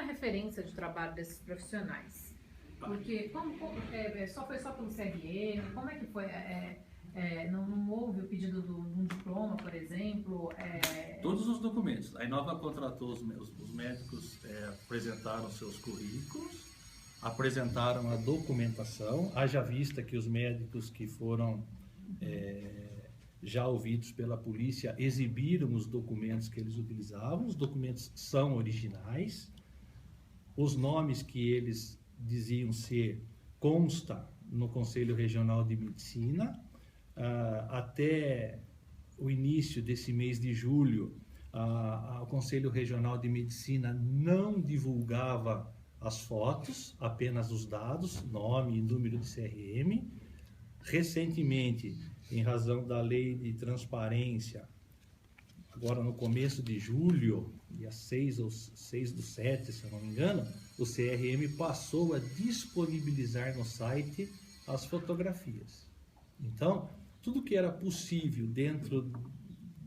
a referência de trabalho desses profissionais? Porque foi só pelo CRM? Como é que foi? Não houve o pedido de um diploma, por exemplo? Todos os documentos. A Inova contratou os médicos, apresentaram seus currículos, apresentaram a documentação, haja vista que os médicos que foram já ouvidos pela polícia exibiram os documentos que eles utilizavam. Os documentos são originais, os nomes que eles diziam ser consta no Conselho Regional de Medicina. Até o início desse mês de julho, o Conselho Regional de Medicina não divulgava as fotos, apenas os dados, nome e número de CRM. Recentemente, em razão da lei de transparência, agora no começo de julho, dia 6/7, se eu não me engano, o CRM passou a disponibilizar no site as fotografias. Então, tudo que era possível dentro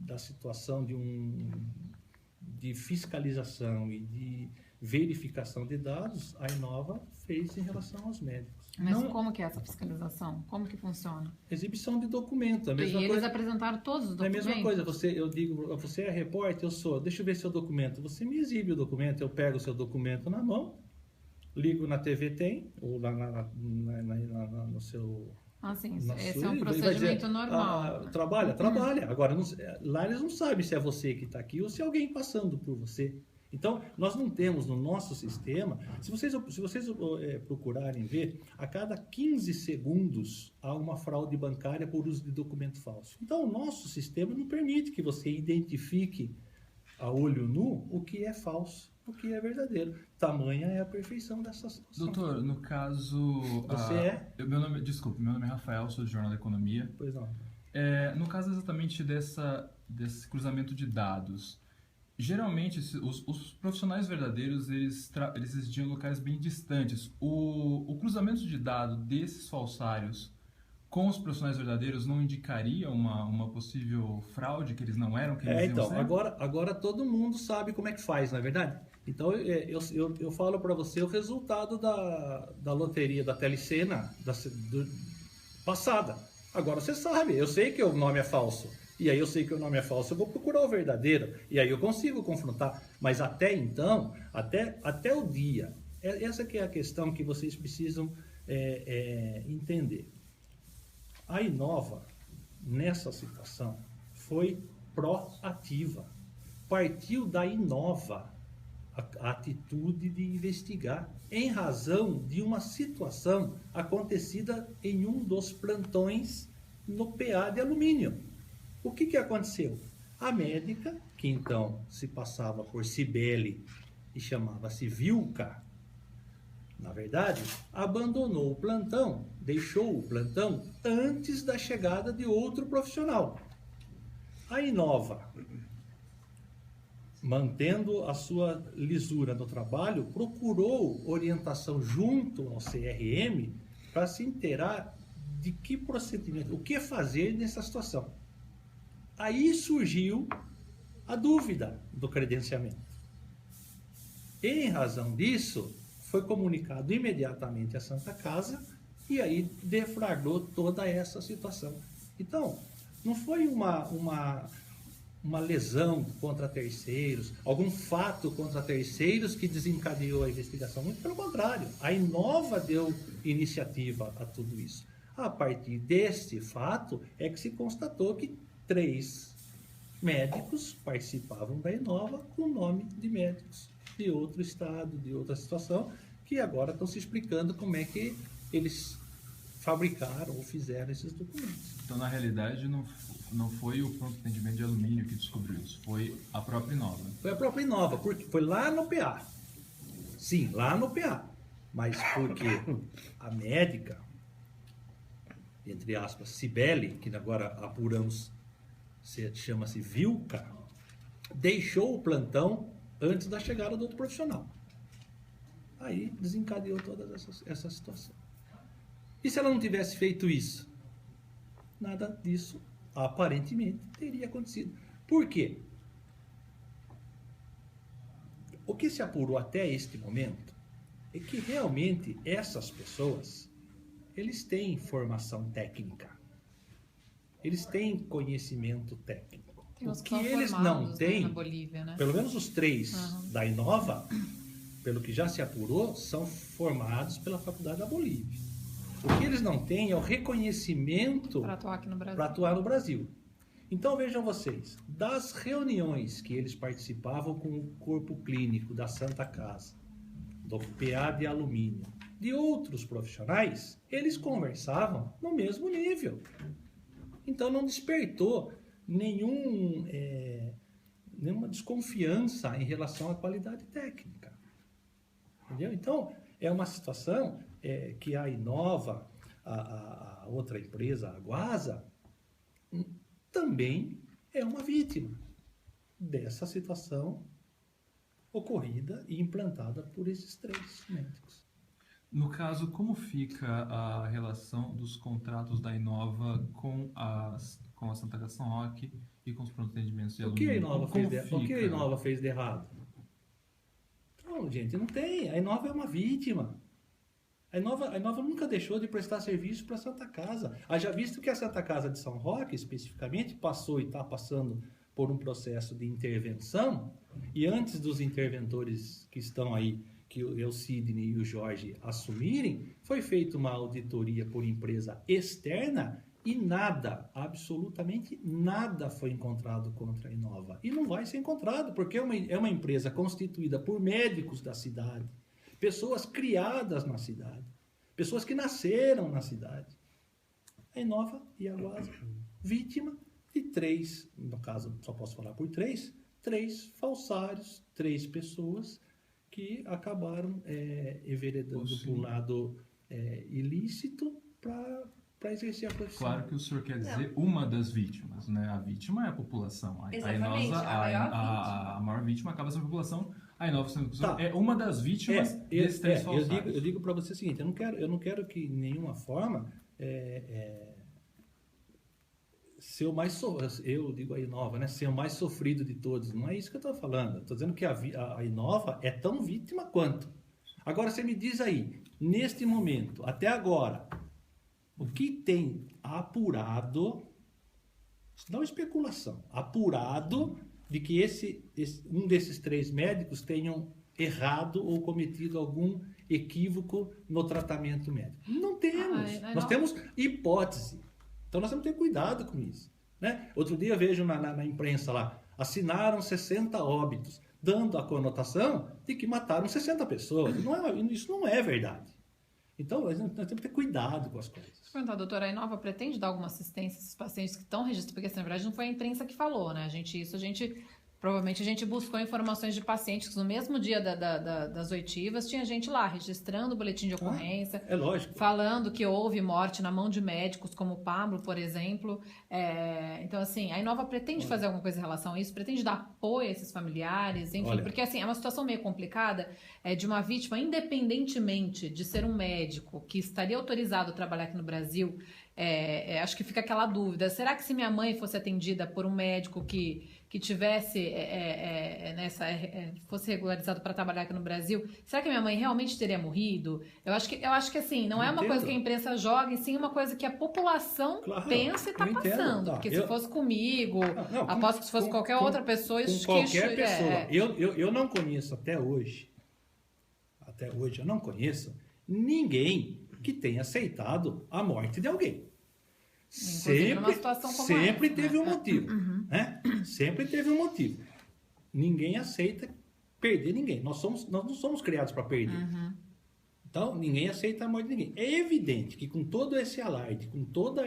da situação de fiscalização e de verificação de dados, a Inova fez em relação aos médicos. Mas como que é essa fiscalização? Como que funciona? Exibição de documento. Eles apresentaram todos os documentos? É a mesma coisa. Eu digo, você é repórter, eu sou. Deixa eu ver seu documento. Você me exibe o documento, eu pego o seu documento na mão, ligo na TV Tem, ou no seu... sim, esse é um procedimento normal. Trabalha. Agora, lá eles não sabem se é você que está aqui ou se é alguém passando por você. Então, nós não temos no nosso sistema, se vocês procurarem ver, a cada 15 segundos há uma fraude bancária por uso de documento falso. Então, o nosso sistema não permite que você identifique a olho nu o que é falso, o que é verdadeiro. Tamanha é a perfeição dessa situação. Doutor, no caso... Meu nome é Rafael, sou do Jornal da Economia. Pois não. No caso exatamente desse cruzamento de dados, geralmente os profissionais verdadeiros, eles existiam em locais bem distantes. O cruzamento de dados desses falsários com os profissionais verdadeiros não indicaria uma possível fraude, que eles não eram, que eles iam ser? Agora todo mundo sabe como é que faz, não é verdade? Então, eu falo para você o resultado da loteria da Telecena passada. Agora você sabe, eu sei que o nome é falso. E aí eu sei que o nome é falso, eu vou procurar o verdadeiro. E aí eu consigo confrontar. Mas até então, até o dia, essa que é a questão que vocês precisam entender. A Inova, nessa situação, foi proativa. Partiu da Inova a atitude de investigar em razão de uma situação acontecida em um dos plantões no PA de alumínio. O que aconteceu? A médica, que então se passava por Cibele e chamava-se Vilca, na verdade, abandonou o plantão, deixou o plantão antes da chegada de outro profissional. A Inova, mantendo a sua lisura no trabalho, procurou orientação junto ao CRM para se inteirar de que procedimento, o que fazer nessa situação. Aí surgiu a dúvida do credenciamento. Em razão disso, foi comunicado imediatamente à Santa Casa e aí deflagrou toda essa situação. Então, não foi uma lesão contra terceiros, algum fato contra terceiros que desencadeou a investigação. Muito pelo contrário, a Inova deu iniciativa a tudo isso. A partir deste fato é que se constatou que 3 médicos participavam da Inova com nome de médicos de outro estado, de outra situação, que agora estão se explicando como é que eles fabricaram ou fizeram esses documentos. Então, na realidade, não foi o pronto atendimento de alumínio que descobriu isso, foi a própria Inova. Foi a própria Inova, porque foi lá no PA. Sim, lá no PA. Mas porque a médica, entre aspas, Cibele, que agora apuramos, chama-se Vilca, deixou o plantão antes da chegada do outro profissional. Aí desencadeou toda essa situação. E se ela não tivesse feito isso? Nada disso, aparentemente, teria acontecido. Por quê? O que se apurou até este momento é que realmente essas pessoas, eles têm formação técnica, eles têm conhecimento técnico. Tem uns O que que são eles formados, não têm, na Bolívia, né? pelo menos os 3 da Inova, pelo que já se apurou, são formados pela Faculdade da Bolívia. O que eles não têm é o reconhecimento Para atuar aqui no Brasil. para atuar no Brasil. Então vejam vocês, das reuniões que eles participavam com o corpo clínico da Santa Casa, do PA de alumínio, de outros profissionais, eles conversavam no mesmo nível. Então não despertou nenhuma desconfiança em relação à qualidade técnica. Entendeu? Então é uma situação que a Inova, a outra empresa, a Guasa, também é uma vítima dessa situação ocorrida e implantada por esses 3 médicos. No caso, como fica a relação dos contratos da Inova com a Santa Casa São Roque e com os pronto atendimentos de O alumínio? que a Inova Como fez o que a Inova fez de errado? Não, gente, não tem. A Inova é uma vítima. A Inova nunca deixou de prestar serviço para a Santa Casa. Haja visto que a Santa Casa de São Roque, especificamente, passou e está passando por um processo de intervenção, e antes dos interventores que estão aí, que o Sidney e o Jorge assumirem, foi feita uma auditoria por empresa externa e nada, absolutamente nada foi encontrado contra a Inova. E não vai ser encontrado, porque é uma empresa constituída por médicos da cidade, pessoas criadas na cidade, pessoas que nasceram na cidade. A Inova e a Guasa, vítima de 3, no caso só posso falar por 3 falsários, 3 pessoas que acabaram enveredando por um lado ilícito para exercer a profissão. Claro que o senhor quer dizer uma das vítimas, né? A vítima é a população. Exatamente, A maior vítima acaba sendo a população. A Inova Tá. é uma das vítimas desses 3 falsários. Eu digo para você o seguinte, eu não quero que de nenhuma forma ser o mais eu digo a Inova, né? Ser o mais sofrido de todos. Não é isso que eu estou falando. Estou dizendo que a Inova é tão vítima quanto. Agora você me diz aí, neste momento, até agora, o que tem apurado, isso não é especulação, apurado de que um desses 3 médicos tenham errado ou cometido algum equívoco no tratamento médico. Não temos. Nós temos hipótese. Então nós temos que ter cuidado com isso. Né? Outro dia eu vejo na imprensa lá, assinaram 60 óbitos, dando a conotação de que mataram 60 pessoas. Isso não é verdade. Então nós temos que ter cuidado com as coisas. Deixa eu perguntar, doutora, a Inova pretende dar alguma assistência a esses pacientes que estão registrados? Porque, assim, na verdade, não foi a imprensa que falou, né? Provavelmente a gente buscou informações de pacientes que no mesmo dia das oitivas tinha gente lá registrando o boletim de ocorrência. É lógico. Falando que houve morte na mão de médicos, como o Pablo, por exemplo. Então, assim, a Inova pretende fazer alguma coisa em relação a isso? Pretende dar apoio a esses familiares? Enfim, porque, assim, é uma situação meio complicada de uma vítima, independentemente de ser um médico que estaria autorizado a trabalhar aqui no Brasil. Acho que fica aquela dúvida. Será que se minha mãe fosse atendida por um médico que tivesse fosse regularizado para trabalhar aqui no Brasil, será que minha mãe realmente teria morrido? Eu acho que assim, não é uma coisa que a imprensa joga, e sim uma coisa que a população pensa e está passando. Porque se fosse comigo, aposto que se fosse qualquer outra pessoa, isso qualquer pessoa. Eu não conheço até hoje eu não conheço ninguém que tenha aceitado a morte de alguém. Sempre teve um motivo. Né? Sempre teve um motivo. Ninguém aceita perder ninguém. Nós não somos criados para perder. Então, ninguém aceita a morte de ninguém. É evidente que com todo esse alarde, com todo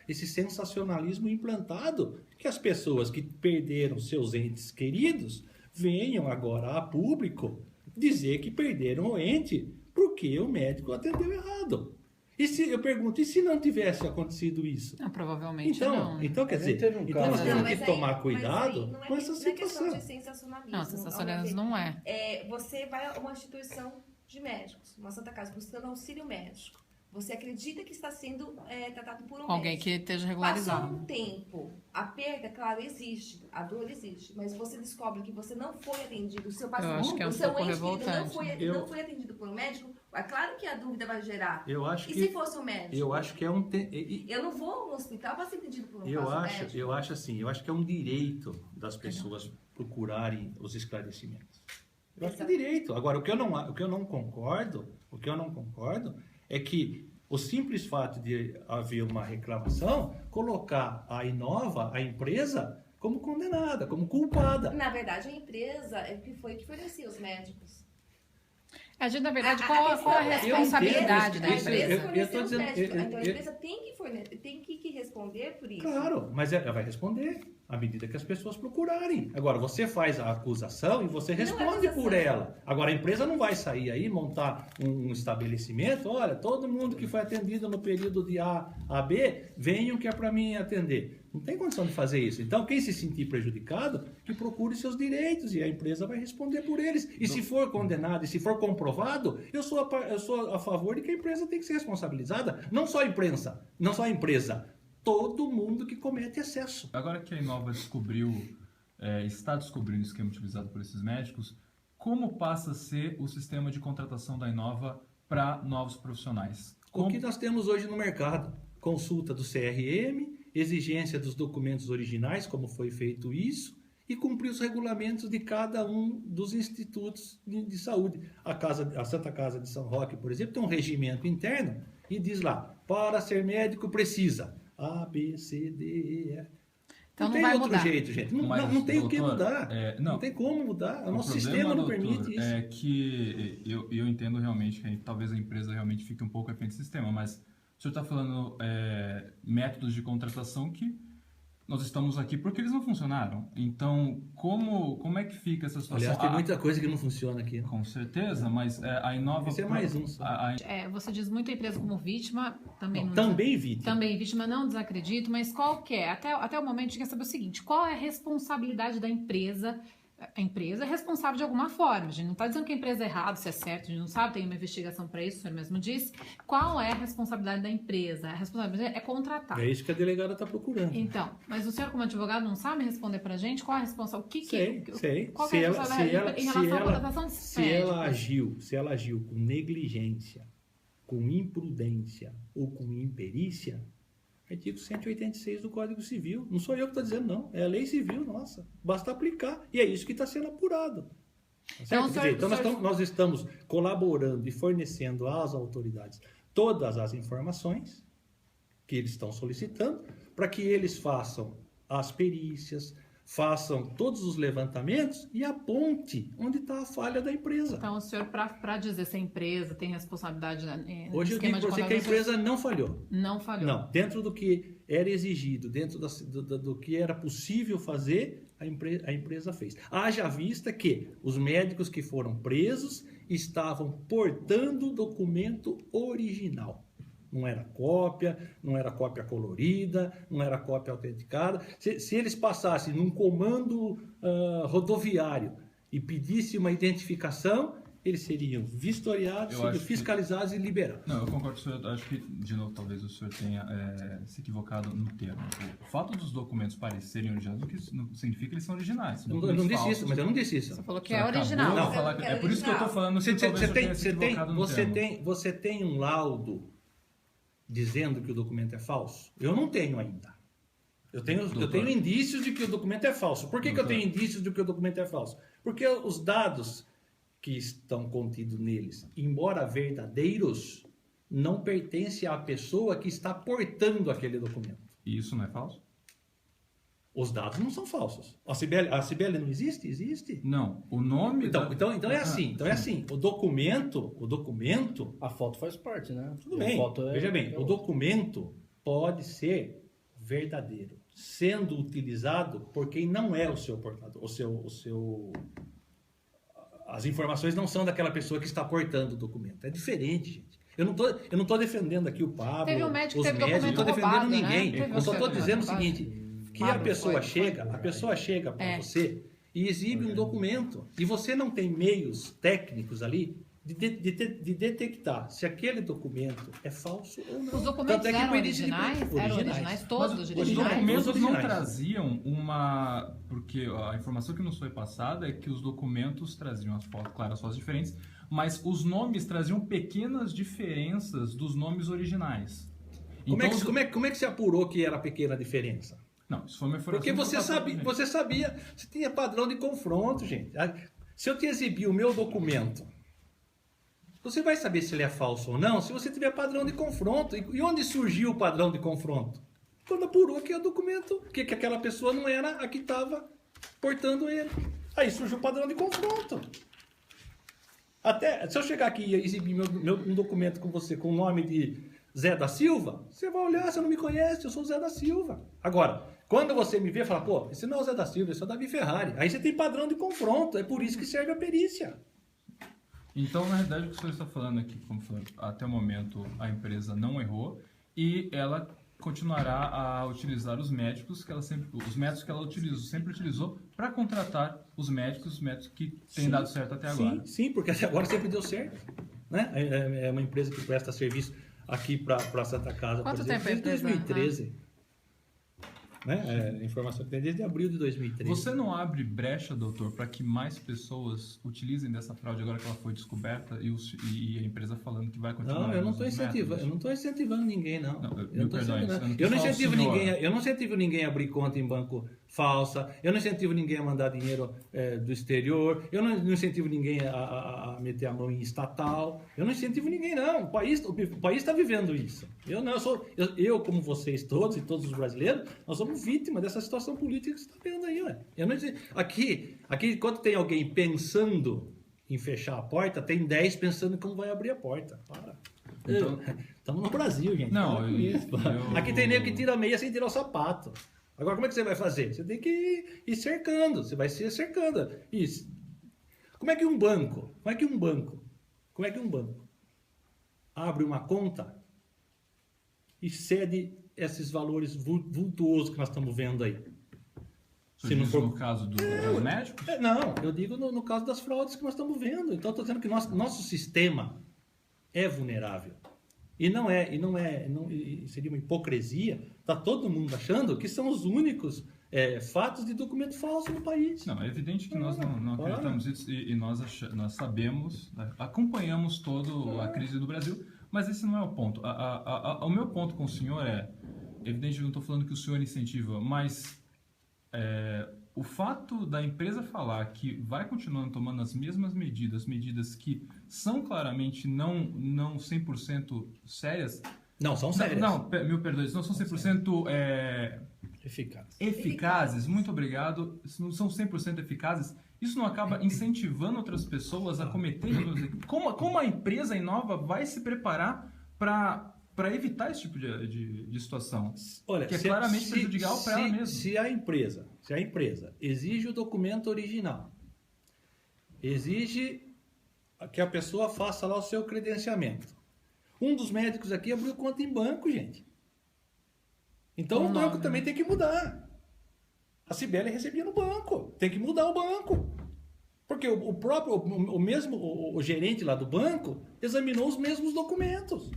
esse sensacionalismo implantado, que as pessoas que perderam seus entes queridos venham agora a público dizer que perderam o ente porque o médico atendeu errado. Eu pergunto, e se não tivesse acontecido isso? Provavelmente não. Então, quer dizer, nós temos que tomar cuidado com essa situação. Não é questão de sensacionalismo. Não, sensacionalismo não é. Você vai a uma instituição de médicos, uma Santa Casa, buscando auxílio médico. Você acredita que está sendo tratado por um Alguém médico. que esteja Passou regularizado. um tempo, a perda, claro, existe, a dor existe, mas você descobre que você não foi atendido, o seu Eu paciente, acho que é um o seu pouco ente querido revoltante. não foi atendido por um médico, é claro que a dúvida vai gerar. Eu acho E que se fosse um médico? eu acho que é um Eu não vou no hospital para ser atendido por um médico. eu acho assim, eu acho que é um direito das pessoas procurarem os esclarecimentos. Eu acho que é direito. Agora, o que eu não concordo é que o simples fato de haver uma reclamação, colocar a Inova, a empresa, como condenada, como culpada. Na verdade, a empresa é que foi que fornecia os médicos. A gente, na verdade, qual a responsabilidade da A empresa empresa? forneceu os médicos. Então a empresa tem que responder por isso. Claro, mas ela vai responder à medida que as pessoas procurarem. Agora, você faz a acusação e você responde por ela. Agora, a empresa não vai sair aí, montar um estabelecimento, olha, todo mundo que foi atendido no período de A a B, venham que é para mim atender. Não tem condição de fazer isso. Então, quem se sentir prejudicado, que procure seus direitos e a empresa vai responder por eles. E se for condenado, e se for comprovado, eu sou a favor de que a empresa tem que ser responsabilizada. Não só a imprensa, não só a empresa. Todo mundo que comete excesso. Agora que a Inova está descobrindo o esquema utilizado por esses médicos, como passa a ser o sistema de contratação da Inova para novos profissionais? O que nós temos hoje no mercado? Consulta do CRM, exigência dos documentos originais, como foi feito isso, e cumprir os regulamentos de cada um dos institutos de saúde. A Santa Casa de São Roque, por exemplo, tem um regimento interno e diz lá, para ser médico precisa A, B, C, D, E, F. Então não não tem vai outro mudar. jeito, gente. Não tem doutor, o que mudar. não tem como mudar. O nosso problema, sistema não doutor, permite isso. É que eu entendo realmente que talvez a empresa realmente fique um pouco refém do sistema, mas o senhor está falando métodos de contratação que nós estamos aqui porque eles não funcionaram. Então, como é que fica essa situação? Aliás, tem muita coisa que não funciona aqui. Né? Com certeza, mas a Inova... Esse é mais um. Você diz muito a empresa como vítima, também não também vítima. Também vítima, não desacredito, mas qual que é? Até o momento a gente quer saber o seguinte, qual é a responsabilidade da empresa? A empresa é responsável de alguma forma. A gente não está dizendo que a empresa é errada, se é certo, a gente não sabe, tem uma investigação para isso, o senhor mesmo disse. Qual é a responsabilidade da empresa? A responsabilidade é contratar. É isso que a delegada está procurando. Então, mas o senhor como advogado não sabe responder para a gente qual é a responsabilidade? Sei. Qual é a responsabilidade em relação à contratação de se ela agiu com negligência, com imprudência ou com imperícia, artigo 186 do Código Civil. Não sou eu que estou dizendo, não. É a lei civil, nossa. Basta aplicar. E é isso que está sendo apurado. Então, nós estamos colaborando e fornecendo às autoridades todas as informações que eles estão solicitando para que eles façam as perícias, façam todos os levantamentos e aponte onde está a falha da empresa. Então, o senhor, para dizer se a empresa tem responsabilidade hoje eu digo para você que a empresa não falhou. Não falhou. Não, dentro do que era exigido, dentro do que era possível fazer, a empresa fez. Haja vista que os médicos que foram presos estavam portando o documento original. Não era cópia colorida, não era cópia autenticada. Se eles passassem num comando rodoviário e pedissem uma identificação, eles seriam vistoriados, fiscalizados e liberados. Não, eu concordo com o senhor. Acho que, de novo, talvez o senhor tenha se equivocado no termo. O fato dos documentos parecerem originais não significa que eles são originais. Eu não disse isso, mas eu não disse isso. Você falou que é original. É por isso que eu estou falando que talvez eu tenha se equivocado no termo. Você tem um laudo dizendo que o documento é falso? Eu não tenho ainda. Eu tenho indícios de que o documento é falso. Por que eu tenho indícios de que o documento é falso? Porque os dados que estão contidos neles, embora verdadeiros, não pertencem à pessoa que está portando aquele documento. E isso não é falso? Os dados não são falsos. A Cibele não existe? Existe. Não. O nome... Então é assim. Então é assim. O documento... A foto faz parte, né? Tudo bem. Veja bem. O documento pode ser verdadeiro, sendo utilizado por quem não é o seu portador. As informações não são daquela pessoa que está portando o documento. É diferente, gente. Eu não tô defendendo aqui o Pablo, teve um médico os que teve médicos, não estou defendendo roubado, ninguém. Né? Eu só estou dizendo o seguinte, que Pablo, a pessoa chega para você e exibe um documento, e você não tem meios técnicos ali de detectar se aquele documento é falso ou não. Os documentos Tanto é que eram o perícia de- originais? Eram originais? Todos Mas originais? os documentos não originais. traziam uma... Porque a informação que nos foi passada é que os documentos traziam as fotos, claro, as fotos diferentes, mas os nomes traziam pequenas diferenças dos nomes originais. Como é que você apurou que era pequena a diferença? Não, isso foi uma informação... Porque que você foi passada pra sabia, você tinha padrão de confronto, gente. Se eu te exibir o meu documento, você vai saber se ele é falso ou não se você tiver padrão de confronto. E onde surgiu o padrão de confronto? Quando apurou que o documento, que aquela pessoa não era a que estava portando ele. Aí surgiu o padrão de confronto. Até, se eu chegar aqui e exibir um documento com você com o nome de Zé da Silva, você vai olhar, você não me conhece, eu sou o Zé da Silva. Agora, quando você me vê, fala, pô, esse não é o Zé da Silva, esse é o Davi Ferrari. Aí você tem padrão de confronto, é por isso que serve a perícia. Então, na realidade, o que o senhor está falando aqui, como falou, até o momento a empresa não errou e ela continuará a utilizar os médicos que ela sempre utilizou para contratar os médicos que têm dado certo até agora. Sim, porque até agora sempre deu certo. Né? É uma empresa que presta serviço aqui para Santa Casa, Quanto por exemplo, tempo desde a empresa? 2013. Né? A informação que tem desde abril de 2013. Você não abre brecha, doutor, para que mais pessoas utilizem dessa fraude agora que ela foi descoberta e a empresa falando que vai continuar? Não, eu não usando estou os métodos? incentivando ninguém, não. Eu não incentivo ninguém a abrir conta em banco falsa, eu não incentivo ninguém a mandar dinheiro do exterior, eu não incentivo ninguém a meter a mão em estatal, eu não incentivo ninguém, não. O país está vivendo isso. Eu, como vocês todos e todos os brasileiros, nós somos vítimas dessa situação política que você está vendo aí. Ué. Aqui, quando tem alguém pensando em fechar a porta, tem 10 pensando em como vai abrir a porta. Para. Então, Estamos no Brasil, gente. Não, Aqui tem nego que tira a meia sem tirar o sapato. Agora, como é que você vai fazer? Você tem que ir cercando. Você vai se cercando. Isso. Como é que um banco abre uma conta e cede esses valores vultuosos que nós estamos vendo aí? Se não for no caso dos médicos? Não, eu digo no caso das fraudes que nós estamos vendo. Então, estou dizendo que nosso sistema é vulnerável. E seria uma hipocrisia, está todo mundo achando que são os únicos fatos de documento falso no país. Não, é evidente que nós não acreditamos nisso e nós sabemos, acompanhamos toda a crise do Brasil, mas esse não é o ponto. O meu ponto com o senhor evidente que eu não estou falando que o senhor incentiva, mas o fato da empresa falar que vai continuando tomando as mesmas medidas que são claramente não 100% sérias... Não, são sérias. Não, mil perdões, não são 100% eficazes, muito obrigado, não são 100% eficazes, isso não acaba incentivando outras pessoas a cometerem... Como a empresa Inova vai se preparar para evitar esse tipo de situação? Olha, que é claramente prejudicial para ela mesma. Se a empresa exige o documento original, exige que a pessoa faça lá o seu credenciamento. Um dos médicos aqui abriu conta em banco, gente. Então o banco também tem que mudar. A Cibele recebia no banco. Tem que mudar o banco. Porque o gerente lá do banco examinou os mesmos documentos.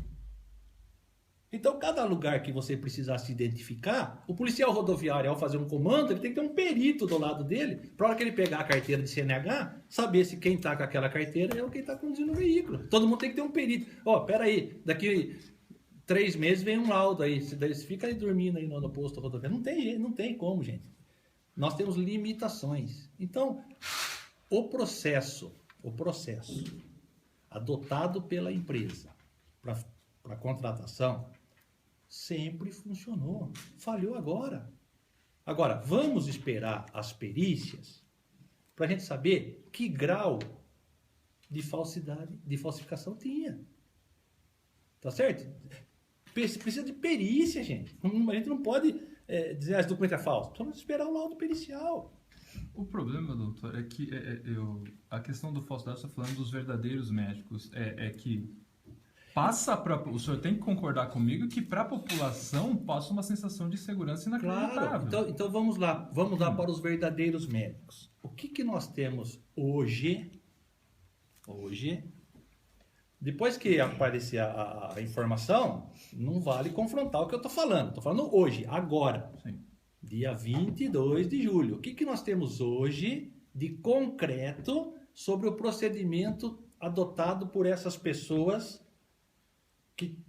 Então, cada lugar que você precisar se identificar, o policial rodoviário, ao fazer um comando, ele tem que ter um perito do lado dele, para hora que ele pegar a carteira de CNH, saber se quem está com aquela carteira é o que está conduzindo o veículo. Todo mundo tem que ter um perito. Peraí, daqui 3 meses vem um laudo aí, você fica aí dormindo aí no posto rodoviário. Não tem como, gente. Nós temos limitações. Então, o processo adotado pela empresa para contratação sempre funcionou. Falhou agora. Agora, vamos esperar as perícias para a gente saber que grau de falsificação tinha. Tá certo? Precisa de perícia, gente. A gente não pode dizer que esse documento é falso. Precisamos esperar o laudo pericial. O problema, doutor, é que a questão do falsidade, você está falando dos verdadeiros médicos, que o senhor tem que concordar comigo que para a população passa uma sensação de segurança inacreditável. Claro, então vamos lá para os verdadeiros médicos. O que nós temos hoje Depois que aparecer a informação, não vale confrontar o que eu estou falando. Estou falando hoje, agora. Sim. Dia 22 de julho. O que nós temos hoje de concreto sobre o procedimento adotado por essas pessoas que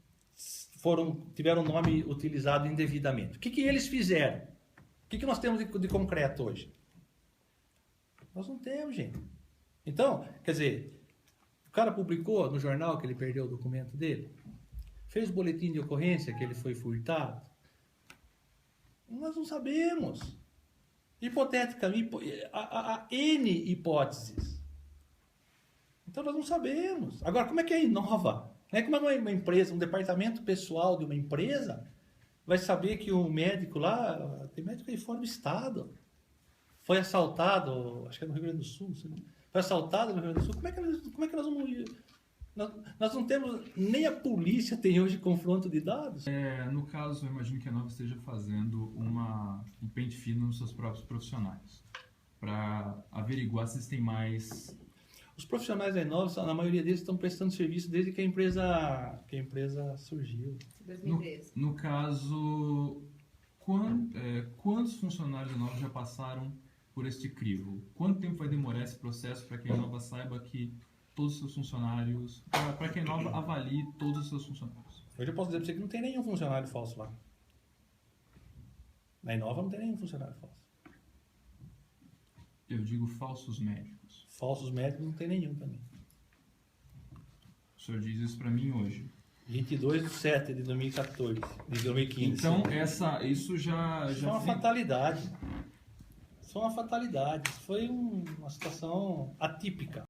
tiveram o nome utilizado indevidamente? O que eles fizeram? O que nós temos de concreto hoje? Nós não temos, gente. Então, quer dizer, o cara publicou no jornal que ele perdeu o documento dele, fez o boletim de ocorrência que ele foi furtado. Nós não sabemos. Hipoteticamente, há N hipóteses. Então nós não sabemos. Agora, como é que é inova? Como é que uma empresa, um departamento pessoal de uma empresa vai saber que um médico lá, tem médico aí fora do estado, foi assaltado, acho que é no Rio Grande do Sul, foi assaltado no Rio Grande do Sul. Como é que nós vamos... Nós não temos, nem a polícia tem hoje confronto de dados. No caso, eu imagino que a Inova esteja fazendo um pente fino nos seus próprios profissionais, para averiguar se tem mais... Os profissionais da Inova, na maioria deles, estão prestando serviço desde que a empresa surgiu. 2013. No caso, quantos funcionários da Inova já passaram por este crivo? Quanto tempo vai demorar esse processo para que a Inova saiba que todos os seus funcionários, para que a Inova avalie todos os seus funcionários? Hoje eu posso dizer para você que não tem nenhum funcionário falso lá. Na Inova não tem nenhum funcionário falso. Eu digo falsos médicos. Falsos médicos não tem nenhum também. O senhor diz isso para mim hoje. 22/7 de 2014, de 2015. Então, isso já Isso é uma fatalidade. Isso foi uma fatalidade. Isso foi uma situação atípica.